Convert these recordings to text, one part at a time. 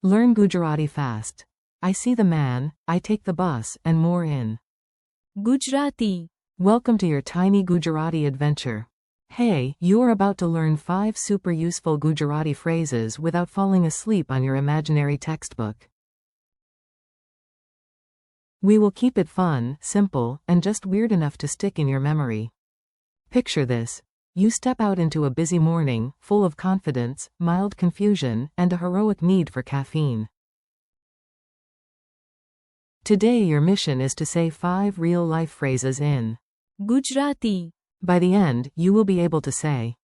Learn Gujarati fast. I see the man, I take the bus, and more in Gujarati. Welcome to your tiny Gujarati adventure. Hey, you are about to learn 5 super useful Gujarati phrases without falling asleep on your imaginary textbook. We will keep it fun, simple, and just weird enough to stick in your memory. Picture this. You step out into a busy morning, full of confidence, mild confusion, and a heroic need for caffeine. Today your mission is to say 5 real-life phrases in Gujarati. By the end, you will be able to say,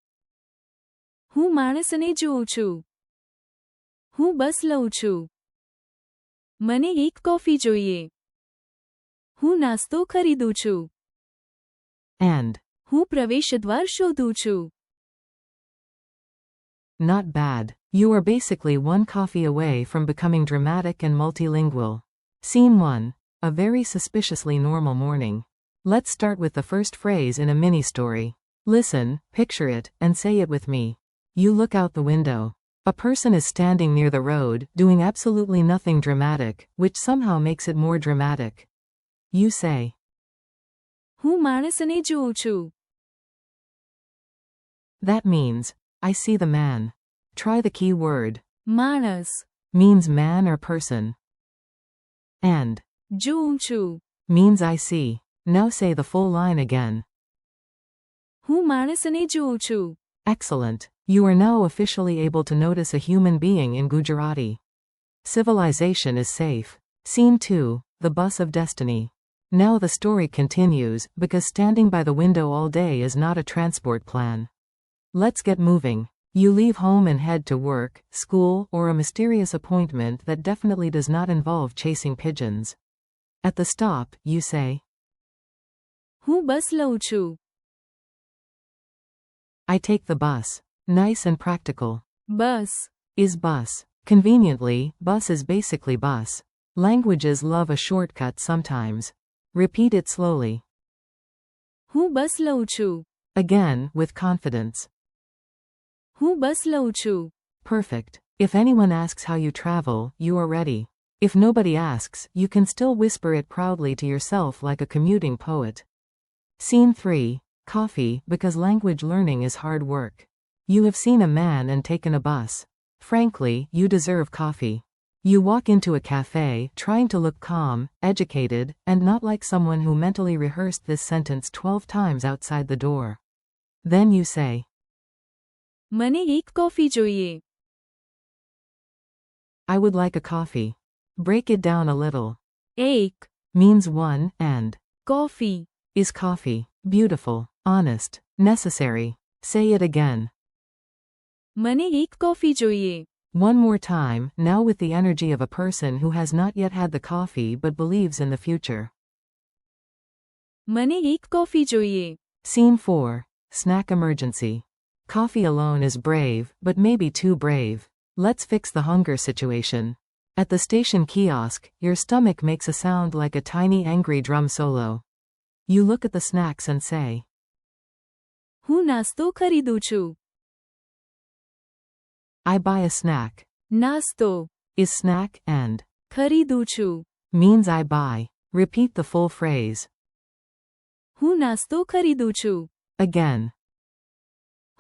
હું માણસને જોઉં છું. હું બસ લઉં છું. મને એક coffee જોઈએ. હું નાસ્તો ખરીદું છું. and હું પ્રવેશદ્વાર શોધું છું. not bad. You are basically one coffee away from becoming dramatic and multilingual. Scene 1. A very suspiciously normal morning. Let's start with the first phrase in a mini-story. Listen, picture it, and say it with me. You look out the window. A person is standing near the road, doing absolutely nothing dramatic, which somehow makes it more dramatic. You say, હું માણસને જોઉં છું. That means, I see the man. Try the key word. માણસ. Means man or person. And જોઉં છું. means I see. Now say the full line again. હું માણસને જોઉં છું. Excellent. You are now officially able to notice a human being in Gujarati. Civilization is safe. Scene 2. The bus of destiny. Now the story continues, because standing by the window all day is not a transport plan. Let's get moving. You leave home and head to work, school, or a mysterious appointment that definitely does not involve chasing pigeons. At the stop, you say, હું બસ લઉં છું. I take the bus. Nice and practical. Bus. Is bus. Conveniently, bus is basically bus. Languages love a shortcut sometimes. Repeat it slowly. હું બસ લઉં છું. Again, with confidence. હું બસ લઉં છું. Perfect. If anyone asks how you travel, you are ready. If nobody asks, you can still whisper it proudly to yourself like a commuting poet. Scene 3. Coffee, because language learning is hard work. You have seen a man and taken a bus. Frankly, you deserve coffee. You walk into a cafe, trying to look calm, educated, and not like someone who mentally rehearsed this sentence 12 times outside the door. Then you say, મને એક coffee જોઈએ. I would like a coffee. Break it down a little. એક. Means one, and coffee. is coffee. Beautiful, honest, necessary. Say it again. મને એક coffee જોઈએ. One more time, now with the energy of a person who has not yet had the coffee but believes in the future. મને એક coffee જોઈએ. Scene 4. Snack emergency. Coffee alone is brave, but maybe too brave. Let's fix the hunger situation. At the station kiosk, your stomach makes a sound like a tiny angry drum solo. You look at the snacks and say, હું નાસ્તો ખરીદું છું. I buy a snack. નાસ્તો. Is snack and ખરીદું છું. means I buy. Repeat the full phrase. હું નાસ્તો ખરીદું છું. Again.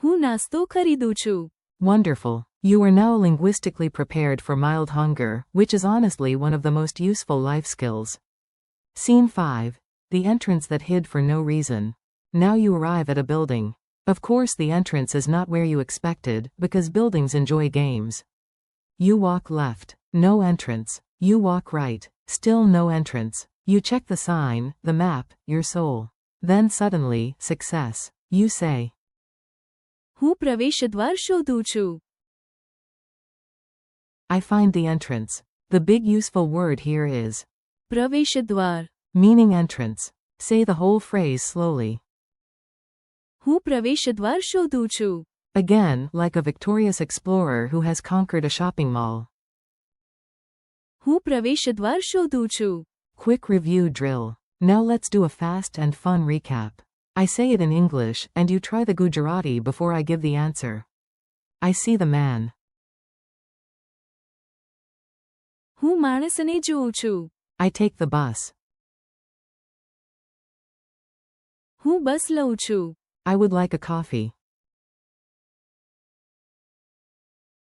હું નાસ્તો ખરીદું છું. Wonderful. You are now linguistically prepared for mild hunger, which is honestly one of the most useful life skills. Scene 5. The entrance that hid for no reason. Now you arrive at a building. Of course the entrance is not where you expected, because buildings enjoy games. You walk left. No entrance. You walk right. Still no entrance. You check the sign, the map, your soul. Then suddenly, success. You say, હું પ્રવેશદ્વાર શોધું છું. I find the entrance. The big useful word here is પ્રવેશદ્વાર. meaning entrance. Say the whole phrase slowly. હું પ્રવેશદ્વાર શોધું છું. Again, like a victorious explorer who has conquered a shopping mall. હું પ્રવેશદ્વાર શોધું છું. Quick review drill. Now let's do a fast and fun recap. I say it in English, and you try the Gujarati before I give the answer. I see the man. હું માણસને જોઉં છું. I take the bus. હું બસ લઉં છું. I would like a coffee.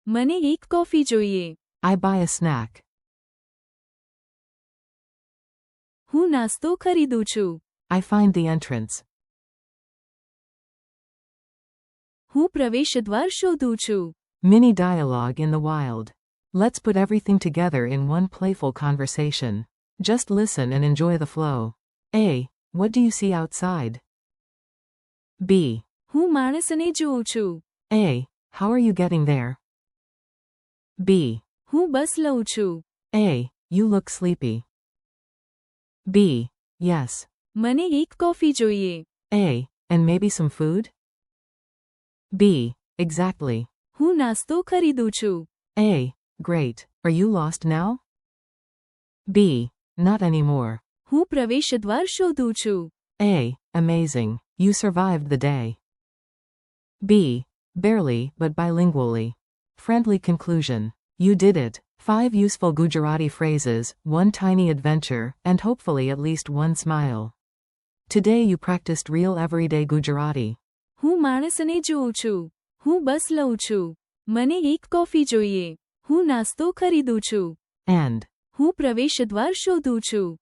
મને એક coffee જોઈએ. I buy a snack. હું નાસ્તો ખરીદું છું. I find the entrance. હું પ્રવેશદ્વાર શોધું છું. Mini dialogue in the wild. Let's put everything together in one playful conversation. Just listen and enjoy the flow. A. What do you see outside? B. હું માણસને જોઉં છું. A. How are you getting there? B. હું બસ લઉં છું. A. You look sleepy. B. Yes. મને એક coffee જોઈએ. A. And maybe some food? B. Exactly. હું નાસ્તો ખરીદું છું. A. Great. Are you lost now? B. Not anymore. હું પ્રવેશદ્વાર શોધું છું. A. Amazing. You survived the day. B. Barely, but bilingually. Friendly conclusion. You did it. 5 useful Gujarati phrases, 1 tiny adventure, and hopefully at least 1 smile. Today you practiced real everyday Gujarati. હું માણસને જોઉં છું. હું બસ લઉં છું. મને એક coffee જોઈએ. હું નાસ્તો ખરીદું છું. And હું પ્રવેશદ્વાર શોધું છું.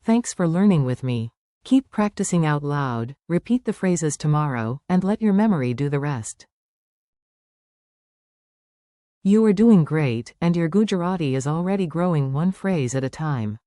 thanks for learning with me. Keep practicing out loud, repeat the phrases tomorrow, and let your memory do the rest. You are doing great, and your Gujarati is already growing 1 phrase at a time.